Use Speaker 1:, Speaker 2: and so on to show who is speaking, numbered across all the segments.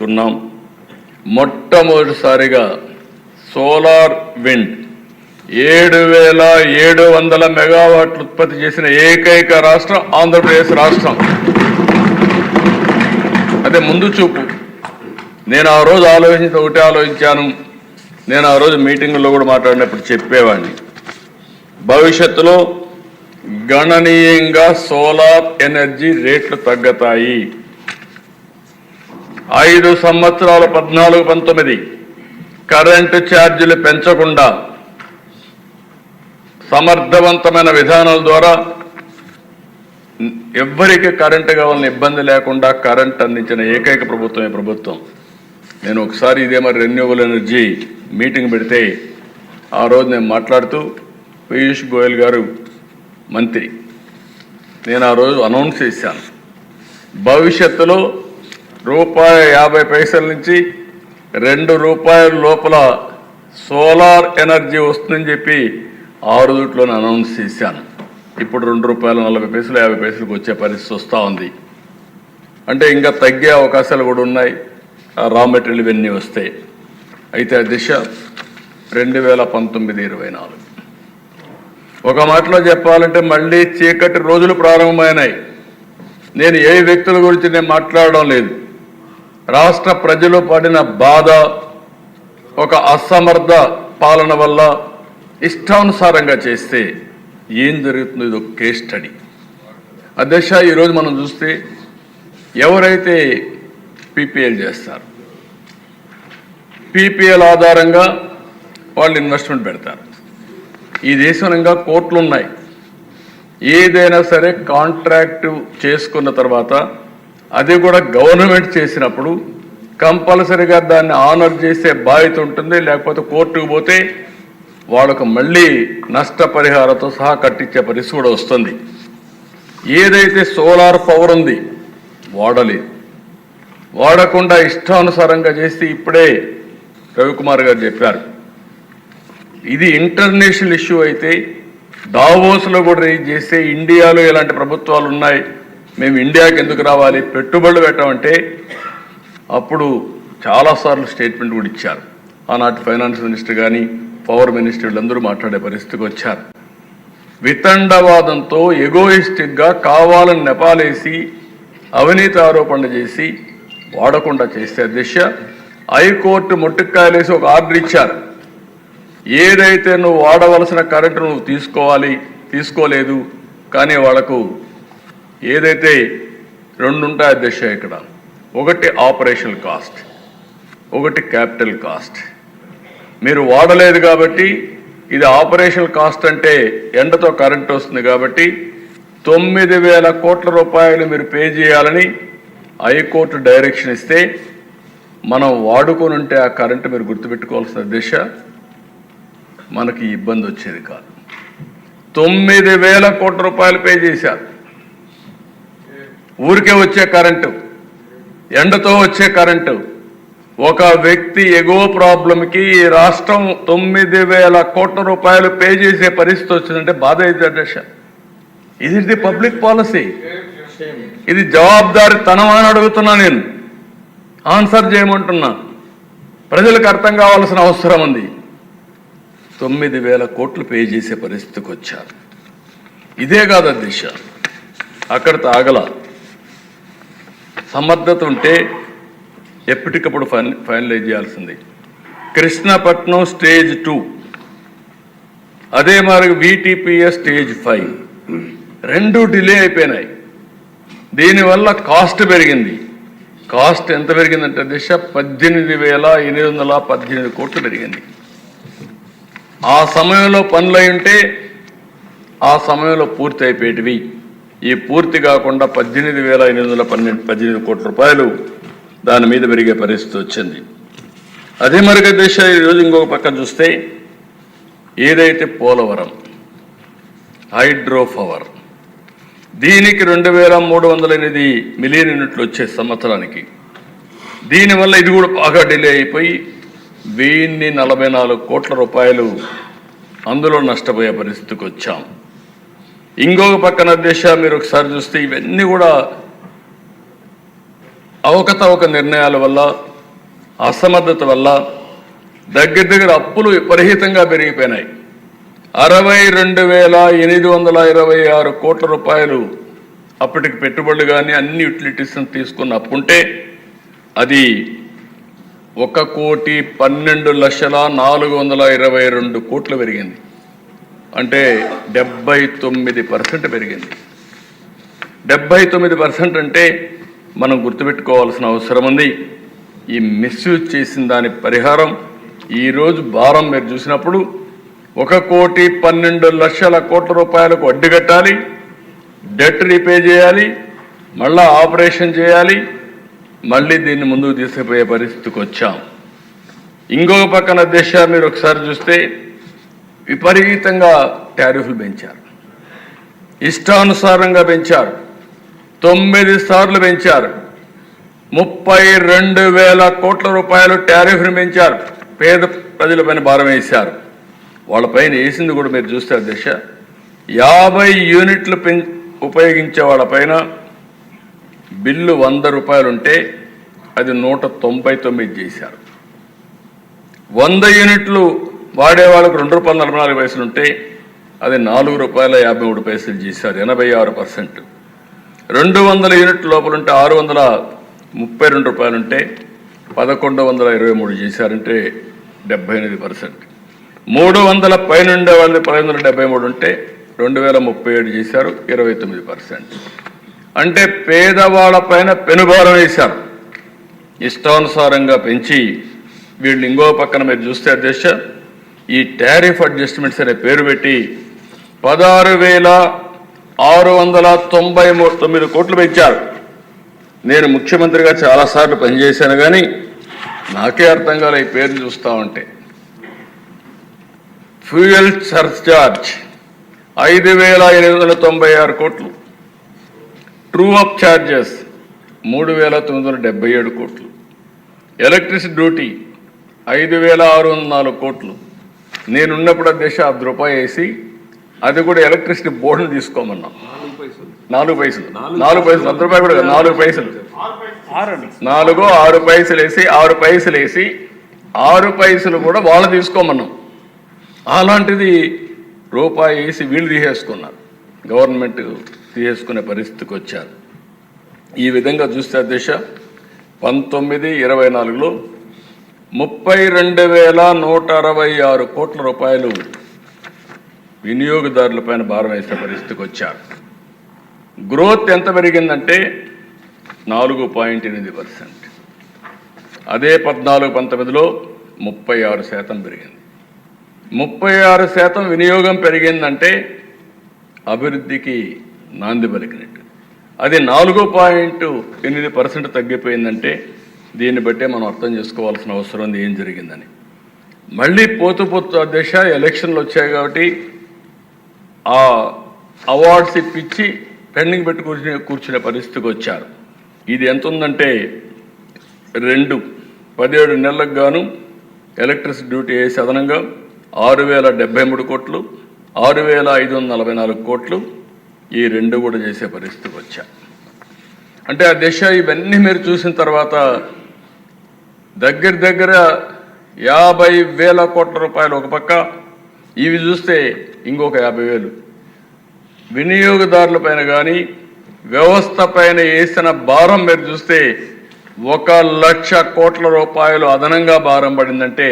Speaker 1: ఉన్నాం. మొట్టమొదటిసారిగా solar wind 7,700 మెగావాట్లు ఉత్పత్తి చేసిన ఏకైక రాష్ట్రం ఆంధ్రప్రదేశ్ రాష్ట్రం. అదే ముందు చూపు. నేను ఆ రోజు ఒకటే ఆలోచించాను. నేను ఆ రోజు మీటింగుల్లో కూడా మాట్లాడినప్పుడు చెప్పేవాడిని, భవిష్యత్తులో గణనీయంగా సోలార్ ఎనర్జీ రేట్లు తగ్గుతాయి. 5 సంవత్సరాలు 14-19 కరెంటు ఛార్జీలు పెంచకుండా సమర్థవంతమైన విధానాల ద్వారా ఎవ్వరికి కరెంటు కావాలని ఇబ్బంది లేకుండా కరెంట్ అందించిన ఏకైక ప్రభుత్వం ఈ ప్రభుత్వం. నేను ఒకసారి ఇదే మరి రెన్యూవబుల్ ఎనర్జీ మీటింగ్ పెడితే ఆ రోజు నేను మాట్లాడుతూ పీయూష్ గోయల్ గారు మంత్రి, నేను ఆ రోజు అనౌన్స్ చేశాను, భవిష్యత్తులో ₹50 నుంచి ₹2 లోపల సోలార్ ఎనర్జీ వస్తుందని చెప్పి 6 రోజుల్లోనే అనౌన్స్ చేశాను. ఇప్పుడు ₹2.40 50 వచ్చే పరిస్థితి వస్తూ ఉంది. అంటే ఇంకా తగ్గే అవకాశాలు కూడా ఉన్నాయి, రా మెటీరియల్ ఇవన్నీ వస్తాయి. అయితే ఆ దిశ 2019-24 ఒక మాటలో చెప్పాలంటే మళ్ళీ చీకటి రోజులు ప్రారంభమైనాయి. నేను ఏ వ్యక్తుల గురించి నేను మాట్లాడడం లేదు. రాష్ట్ర ప్రజలు పడిన బాధ, ఒక అసమర్థ పాలన వల్ల ఇష్టానుసారంగా చేస్తే ఏం జరుగుతుందో ఇది ఒక కేస్ స్టడీ. అధ్యక్ష, ఈరోజు మనం చూస్తే ఎవరైతే పీపీఎల్ చేస్తారు, పీపీఎల్ ఆధారంగా వాళ్ళు ఇన్వెస్ట్మెంట్ పెడతారు. ఈ దేశంగా కోర్టులు ఉన్నాయి. ఏదైనా సరే కాంట్రాక్టు చేసుకున్న తర్వాత అది కూడా గవర్నమెంట్ చేసినప్పుడు కంపల్సరీగా దాన్ని ఆనర్ చేసే బాధ్యత ఉంటుంది. లేకపోతే కోర్టుకు పోతే వాళ్ళకు మళ్ళీ నష్టపరిహారంతో సహా కట్టించే పరిస్థితి కూడా వస్తుంది. ఏదైతే సోలార్ పవర్ ఉంది వాడలేదు, వాడకుండా ఇష్టానుసారంగా చేస్తే ఇప్పుడే రవికుమార్ గారు చెప్పారు, ఇది ఇంటర్నేషనల్ ఇష్యూ అయితే దావోస్లో కూడా రేజ్ చేస్తే ఇండియాలో ఇలాంటి ప్రభుత్వాలు ఉన్నాయి, మేము ఇండియాకి ఎందుకు రావాలి, పెట్టుబడులు పెట్టామంటే అప్పుడు చాలాసార్లు స్టేట్మెంట్ కూడా ఇచ్చారు. ఆనాటి ఫైనాన్స్ మినిస్టర్ కానీ పవర్ మినిస్టర్లు అందరూ మాట్లాడే పరిస్థితికి వచ్చారు. వితండవాదంతో ఎగోయిస్టిక్గా కావాలని నెపాలేసి అవినీతి ఆరోపణలు చేసి వాడకుండా చేస్తే దిశ హైకోర్టు ముట్టుకాయలేసి ఒక ఆర్డర్ ఇచ్చారు. ఏదైతే నువ్వు వాడవలసిన కరెంటు నువ్వు తీసుకోలేదు, కానీ వాళ్ళకు ఏదైతే 2 ఉంటాయి అధ్యక్ష ఇక్కడ, ఒకటి ఆపరేషనల్ కాస్ట్, ఒకటి క్యాపిటల్ కాస్ట్. మీరు వాడలేదు కాబట్టి ఇది ఆపరేషనల్ కాస్ట్, అంటే ఎండతో కరెంట్ వస్తుంది కాబట్టి 9,000 కోట్ల రూపాయలు మీరు పే చేయాలని హైకోర్టు డైరెక్షన్ ఇస్తే మనం వాడుకొని ఉంటే ఆ కరెంటు మీరు గుర్తుపెట్టుకోవాల్సిన దిశ మనకి ఇబ్బంది వచ్చేది కాదు. 9,000 కోట్ల రూపాయలు పే చేశారు. ఊరికే వచ్చే కరెంటు, ఎండతో వచ్చే కరెంటు, ఒక వ్యక్తి ఎగో ప్రాబ్లంకి ఈ రాష్ట్రం 9,000 కోట్ల రూపాయలు పే చేసే పరిస్థితి వచ్చిందంటే బాధ అయితే అధ్యక్ష. ఇది పబ్లిక్ పాలసీ, ఇది జవాబుదారీతనం అని అడుగుతున్నా, నేను ఆన్సర్ చేయమంటున్నా. ప్రజలకు అర్థం కావాల్సిన అవసరం ఉంది. 9,000 కోట్లు పే చేసే పరిస్థితికి వచ్చారు. ఇదే కాదు అధ్యక్ష, అక్కడితో ఆగల. సమర్థత ఉంటే ఎప్పటికప్పుడు ఫైనలైజ్ చేయాల్సింది. కృష్ణపట్నం స్టేజ్ 2, అదే మరి VTPS స్టేజ్ 5 2 డిలే అయిపోయినాయి. దీనివల్ల కాస్ట్ పెరిగింది. కాస్ట్ ఎంత పెరిగిందంటే దిశ 18,818 కోట్లు పెరిగింది. ఆ సమయంలో పనులు అయి ఉంటే ఆ సమయంలో పూర్తి అయిపోయేటివి. ఈ పూర్తి కాకుండా 18,818 కోట్ల రూపాయలు దాని మీద పెరిగే పరిస్థితి వచ్చింది. అదే మరిగ దిశ ఈరోజు ఇంకొక పక్క చూస్తే ఏదైతే పోలవరం హైడ్రో పవర్, దీనికి 2,308 మిలియన్ యూనిట్లు వచ్చే సంవత్సరానికి. దీనివల్ల ఇది కూడా బాగా డిలే అయిపోయి 1,044 కోట్ల రూపాయలు అందులో నష్టపోయే పరిస్థితికి వచ్చాం. ఇంకొక పక్కన దిశ మీరు ఒకసారి చూస్తే ఇవన్నీ కూడా అవకతవక నిర్ణయాల వల్ల అసమర్థత వల్ల దగ్గర అప్పులు విపరీతంగా పెరిగిపోయినాయి. 62,826 కోట్ల రూపాయలు అప్పటికి పెట్టుబడులు కానీ అన్ని యూటిలిటీస్ తీసుకున్న అప్పుంటే అది 1,12,422 కోట్లు పెరిగింది. అంటే 79% పెరిగింది. 79% అంటే మనం గుర్తుపెట్టుకోవాల్సిన అవసరం ఉంది. ఈ మిస్యూజ్ చేసిన దాని పరిహారం ఈరోజు భారం మీరు చూసినప్పుడు 1,12,00,00,000 కోట్ల రూపాయలకు వడ్డీ కట్టాలి, డెట్ రీపే చేయాలి, మళ్ళా ఆపరేషన్ చేయాలి, మళ్ళీ దీన్ని ముందుకు తీసుకుపోయే పరిస్థితికి వచ్చాం. ఇంకొక పక్కన దేశాలు మీరు ఒకసారి చూస్తే విపరీతంగా టారిఫ్లు పెంచారు, ఇష్టానుసారంగా పెంచారు, 9 సార్లు పెంచారు. 32,000 కోట్ల రూపాయలు టారిఫ్ను పెంచారు. పేద ప్రజలపైన భారం వేశారు. వాళ్ళపైన వేసింది కూడా మీరు చూస్తే అధ్యక్ష 50 యూనిట్లు ఉపయోగించే వాళ్ళపైన బిల్లు 100 రూపాయలు ఉంటే అది 199 చేశారు. 100 యూనిట్లు వాడే వాళ్ళకు ₹2.44 ఉంటే అది ₹4.53 చేశారు, 86%. 200 యూనిట్ల లోపల ఉంటే ₹632 ఉంటే 1,123 చేశారంటే 78%. 300 పైన ఉండే వాళ్ళు 1,173 ఉంటే 2,037 చేశారు, 29%. అంటే పేదవాళ్ళ పైన పెనుభారం వేశారు. ఇష్టానుసారంగా పెంచి వీళ్ళు ఇంకో పక్కన మీరు చూస్తే అధ్యక్ష ఈ టారిఫ్ అడ్జస్ట్మెంట్స్ అనే పేరు పెట్టి 16,699 కోట్లు పెంచారు. నేను ముఖ్యమంత్రిగా చాలాసార్లు పనిచేశాను కానీ నాకే అర్థం కాలే ఈ పేరు చూస్తూ ఉంటే. ఫ్యూయల్ సర్చార్జ్ 5,896 కోట్లు, ట్రూ అప్ ఛార్జెస్ 3,977 కోట్లు, ఎలక్ట్రిసిటీ డ్యూటీ 5,604 కోట్లు. నేనున్నప్పుడు అధ్యక్ష ₹1 వేసి అది కూడా ఎలక్ట్రిసిటీ బోర్డును తీసుకోమన్నాం. 4 పైసలు ₹1 కూడా 4 పైసలు 6 పైసలు వేసి 6 పైసలు వేసి 6 పైసలు కూడా వాళ్ళు తీసుకోమన్నాం. అలాంటిది ₹1 వేసి వీళ్ళు తీసేసుకున్నారు, గవర్నమెంట్ తీసేసుకునే పరిస్థితికి వచ్చారు. ఈ విధంగా చూస్తే అధ్యక్ష 19-24లో 32,166 కోట్ల రూపాయలు వినియోగదారులపైన భారం వేసే పరిస్థితికి వచ్చారు. గ్రోత్ ఎంత పెరిగిందంటే 4.8%. అదే 14-19లో 36% పెరిగింది. 36% వినియోగం పెరిగిందంటే అభివృద్ధికి నాంది పలికినట్టు. అది 4.8% తగ్గిపోయిందంటే దీన్ని బట్టే మనం అర్థం చేసుకోవాల్సిన అవసరం ఉంది ఏం జరిగిందని. మళ్ళీ పోతూ అధ్యక్ష ఎలక్షన్లు వచ్చాయి కాబట్టి ఆ అవార్డ్స్ ఇప్పించి పెండింగ్ పెట్టి కూర్చునే పరిస్థితికి వచ్చారు. ఇది ఎంత ఉందంటే 17 నెలలకు గాను ఎలక్ట్రిసిటీ డ్యూటీ వేసి అదనంగా 6,073 కోట్లు, 6,544 కోట్లు ఈ 2 కూడా చేసే పరిస్థితికి వచ్చారు. అంటే ఆ దశ ఇవన్నీ మీరు చూసిన తర్వాత దగ్గర 50,000 కోట్ల రూపాయలు ఒక పక్క, ఇవి చూస్తే ఇంకొక 50,000 వినియోగదారుల పైన కానీ వ్యవస్థ పైన వేసిన భారం మీరు చూస్తే 1,00,000 కోట్ల రూపాయలు అదనంగా భారం పడిందంటే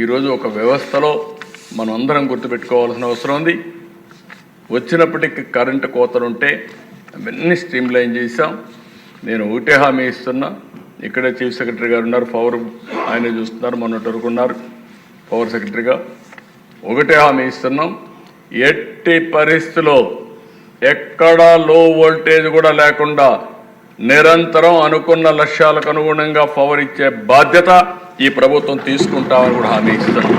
Speaker 1: ఈరోజు ఒక వ్యవస్థలో మనం అందరం గుర్తుపెట్టుకోవాల్సిన అవసరం ఉంది. వచ్చినప్పటికీ కరెంటు కోతలు ఉంటే అవన్నీ స్ట్రీమ్ లైన్ చేశాం. నేను ఒకటే హామీ ఇస్తున్నా, ఇక్కడే చీఫ్ సెక్రటరీ గారు ఉన్నారు, పవర్ ఆయనే చూస్తున్నారు, మొన్నటి వరకు ఉన్నారు పవర్ సెక్రటరీగా. ఒకటే హామీ ఇస్తున్నాం, ఎట్టి పరిస్థితిలో ఎక్కడా లో వోల్టేజ్ కూడా లేకుండా నిరంతరం అనుకున్న లక్ష్యాలకు అనుగుణంగా పవర్ ఇచ్చే బాధ్యత ఈ ప్రభుత్వం తీసుకుంటామని కూడా హామీ ఇస్తున్నాం.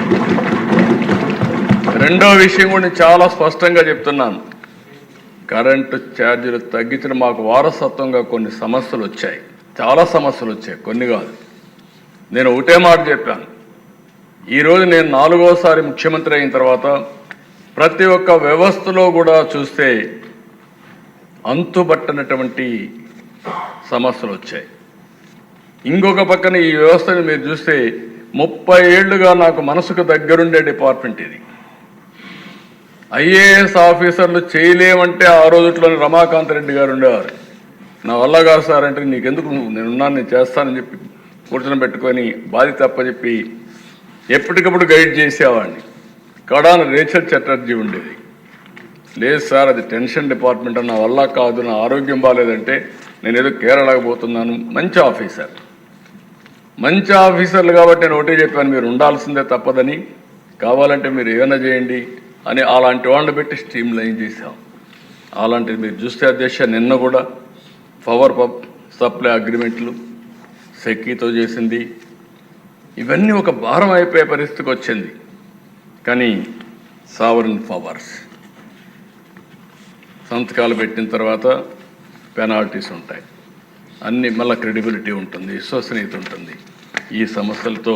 Speaker 1: రెండో విషయం కూడా చాలా స్పష్టంగా చెప్తున్నాను, కరెంటు ఛార్జీలు తగ్గించిన మాకు వారసత్వంగా కొన్ని సమస్యలు వచ్చాయి, చాలా సమస్యలు వచ్చాయి, కొన్ని కాదు. నేను ఒకటే మాట చెప్పాను, ఈరోజు నేను 4వసారి ముఖ్యమంత్రి అయిన తర్వాత ప్రతి ఒక్క వ్యవస్థలో కూడా చూస్తే అంతుబట్టనటువంటి సమస్యలు వచ్చాయి. ఇంకొక పక్కన ఈ వ్యవస్థని మీరు చూస్తే 30 ఏళ్లుగా నాకు మనసుకు దగ్గరుండే డిపార్ట్మెంట్ ఇది. ఐఏఎస్ ఆఫీసర్లు చేయలేమంటే ఆ రోజుట్లోని రమాకాంత్ రెడ్డి గారు ఉండేవారు. నా వల్ల కాదు సార్ అంటే నీకెందుకు, నేనున్నాను, నేను చేస్తానని చెప్పి కూర్చొని పెట్టుకొని బాధ్యత తప్పచెప్పి ఎప్పటికప్పుడు గైడ్ చేసేవాడిని. కడాన రేచల్ చటర్జీ ఉండేది. లేదు సార్ అది టెన్షన్ డిపార్ట్మెంట్, నా వల్ల కాదు, నా ఆరోగ్యం బాగాలేదంటే నేను ఏదో కేరళకు పోతున్నాను. మంచి ఆఫీసర్, మంచి ఆఫీసర్లు కాబట్టి నేను ఒకటే చెప్పాను, మీరు ఉండాల్సిందే తప్పదని, కావాలంటే మీరు ఏమైనా చేయండి అని అలాంటి వాళ్ళని పెట్టి స్ట్రీమ్ లైన్ చేశాం. అలాంటిది మీరు చూస్తే అధ్యక్ష నిన్న కూడా పవర్ సప్లై అగ్రిమెంట్లు సెక్కీతో చేసింది. ఇవన్నీ ఒక భారం అయిపోయే పరిస్థితికి వచ్చింది. కానీ సావరిన్ పవర్స్ సంతకాలు పెట్టిన తర్వాత పెనాల్టీస్ ఉంటాయి, అన్నీ మళ్ళీ క్రెడిబిలిటీ ఉంటుంది, విశ్వసనీయత ఉంటుంది. ఈ సమస్యలతో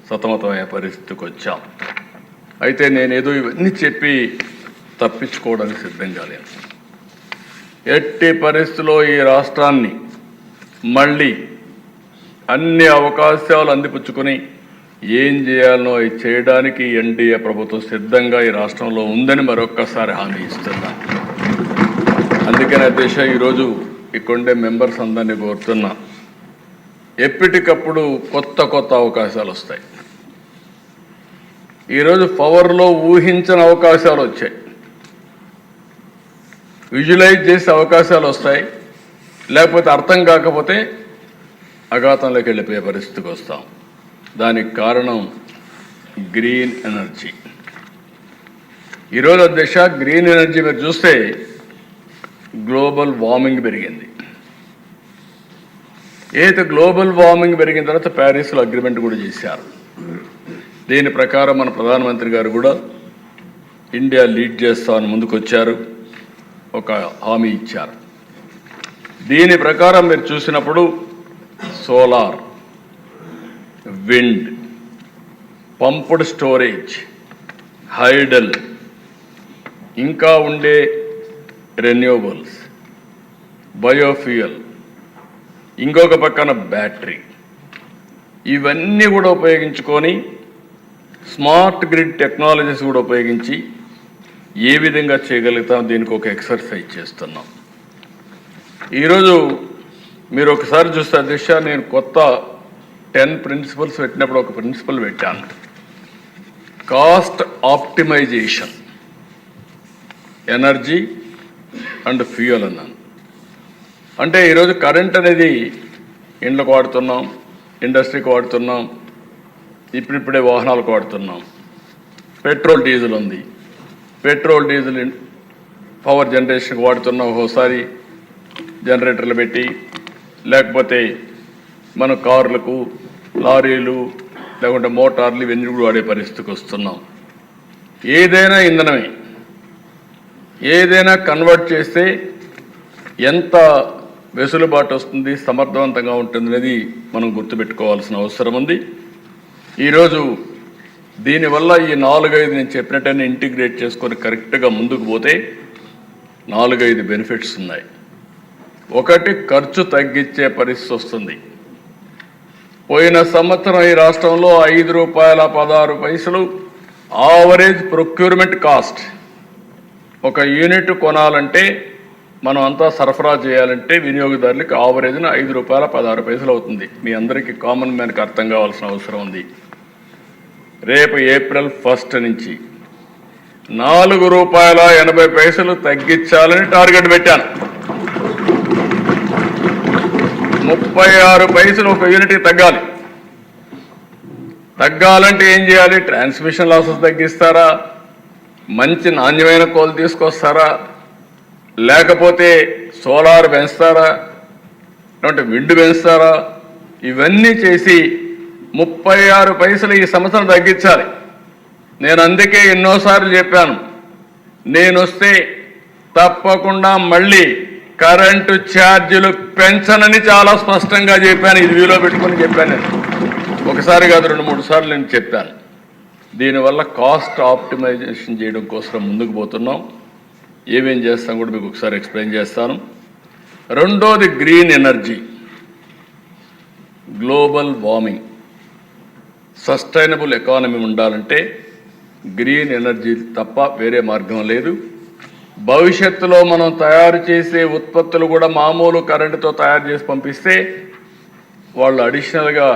Speaker 1: సతమతమయ్యే పరిస్థితికి వచ్చాం. అయితే నేనేదో ఇవన్నీ చెప్పి తప్పించుకోవడానికి సిద్ధంగా లేను. ఎట్టి పరిస్థితుల్లో ఈ రాష్ట్రాన్ని మళ్ళీ అన్ని అవకాశాలు అందిపుచ్చుకొని ఏం చేయాలనో అవి చేయడానికి ఎన్డీఏ ప్రభుత్వం సిద్ధంగా ఈ రాష్ట్రంలో ఉందని మరొక్కసారి హామీ ఇస్తున్నాను. అందుకని అధ్యక్ష ఈరోజు ఇక్కడే మెంబర్స్ అందరినీ కోరుతున్నా, ఎప్పటికప్పుడు కొత్త కొత్త అవకాశాలు వస్తాయి. ఈరోజు పవర్లో ఊహించని అవకాశాలు వచ్చాయి, విజువలైజ్ చేసే అవకాశాలు వస్తాయి. లేకపోతే అర్థం కాకపోతే అఘాతంలోకి వెళ్ళిపోయే పరిస్థితికి వస్తాం. దానికి కారణం గ్రీన్ ఎనర్జీ. ఈరోజు అధ్యక్ష గ్రీన్ ఎనర్జీ మీరు చూస్తే గ్లోబల్ వార్మింగ్ పెరిగింది. ఏదైతే గ్లోబల్ వార్మింగ్ పెరిగిన తర్వాత ప్యారిస్లో అగ్రిమెంట్ కూడా చేశారు. దీని ప్రకారం మన ప్రధానమంత్రి గారు కూడా ఇండియా లీడ్ చేస్తామని ముందుకు వచ్చారు, ఒక హామీ ఇచ్చారు. దీని ప్రకారం మీరు చూసినప్పుడు solar, wind, pumped storage, hydel, ఇంకా ఉండే రెన్యూవబుల్స్, బయోఫ్యూయల్, ఇంకొక పక్కన బ్యాటరీ, ఇవన్నీ కూడా ఉపయోగించుకొని స్మార్ట్ గ్రిడ్ టెక్నాలజీస్ కూడా ఉపయోగించి ఏ విధంగా చేయగలుగుతాం, దీనికి ఒక ఎక్సర్సైజ్ చేస్తున్నాం. ఈరోజు మీరు ఒకసారి చూస్తే అధ్యక్ష నేను కొత్త 10 ప్రిన్సిపల్స్ పెట్టినప్పుడు ఒక ప్రిన్సిపల్ పెట్టాను, cost optimization, energy and fuel అన్నాను. అంటే ఈరోజు కరెంట్ అనేది ఇండ్లకు వాడుతున్నాం, ఇండస్ట్రీకి వాడుతున్నాం, ఇప్పుడిప్పుడే వాహనాలకు వాడుతున్నాం. పెట్రోల్ డీజిల్ ఉంది, పెట్రోల్ డీజిల్ పవర్ జనరేషన్కి వాడుతున్నాం. ఒకసారి జనరేటర్లు పెట్టి, లేకపోతే మన కార్లకు, లారీలు, లేకుంటే మోటార్లు, ఇవన్నీ కూడా వాడే పరిస్థితికి వస్తున్నాం. ఏదైనా ఇంధనమే, ఏదైనా కన్వర్ట్ చేస్తే ఎంత వెసులుబాటు వస్తుంది, సమర్థవంతంగా ఉంటుంది అనేది మనం గుర్తుపెట్టుకోవాల్సిన అవసరం ఉంది. ఈరోజు దీనివల్ల ఈ 4-5 నేను చెప్పినట్టయినా ఇంటిగ్రేట్ చేసుకొని కరెక్ట్గా ముందుకు పోతే 4-5 బెనిఫిట్స్ ఉన్నాయి. ఒకటి, ఖర్చు తగ్గించే పరిస్థితి వస్తుంది. పోయిన సంవత్సరం ఈ రాష్ట్రంలో ₹5.16 ఆవరేజ్ ప్రొక్యూర్మెంట్ కాస్ట్. ఒక యూనిట్ కొనాలంటే మనం అంతా సరఫరా చేయాలంటే వినియోగదారులకు ఆవరేజ్న ₹5.16 అవుతుంది. మీ అందరికీ కామన్ మ్యాన్కి అర్థం కావాల్సిన అవసరం ఉంది. రేపు ఏప్రిల్ 1 నుంచి ₹4.80 తగ్గించాలని టార్గెట్ పెట్టాను. 36 పైసలు ఒక యూనిట్కి తగ్గాలి. తగ్గాలంటే ఏం చేయాలి? ట్రాన్స్మిషన్ లాసెస్ తగ్గిస్తారా, మంచి నాణ్యమైన కోల్ తీసుకొస్తారా, లేకపోతే సోలార్ పెంచుతారా, లేదంటే విండ్ పెంచుతారా? ఇవన్నీ చేసి 36 పైసలు ఈ సంవత్సరం తగ్గించాలి. నేను అందుకే ఎన్నోసార్లు చెప్పాను, నేను వస్తే తప్పకుండా మళ్ళీ కరెంటు ఛార్జీలు పెంచనని చాలా స్పష్టంగా చెప్పాను. ఇది వీలో పెట్టుకొని చెప్పాను. నేను ఒకసారి కాదు 2-3 సార్లు నేను చెప్పాను. దీనివల్ల కాస్ట్ ఆప్టిమైజేషన్ చేయడం కోసం ముందుకు పోతున్నాం. ఏమేం చేస్తాం కూడా మీకు ఒకసారి ఎక్స్ప్లెయిన్ చేస్తాను. రెండోది green energy. Global warming, sustainable economy ఉండాలంటే గ్రీన్ ఎనర్జీ తప్ప వేరే మార్గం లేదు. భవిష్యత్తులో మనం తయారు చేసే ఉత్పత్తులు కూడా మామూలు కరెంటుతో తయారు చేసి పంపిస్తే వాళ్ళు అడిషనల్గా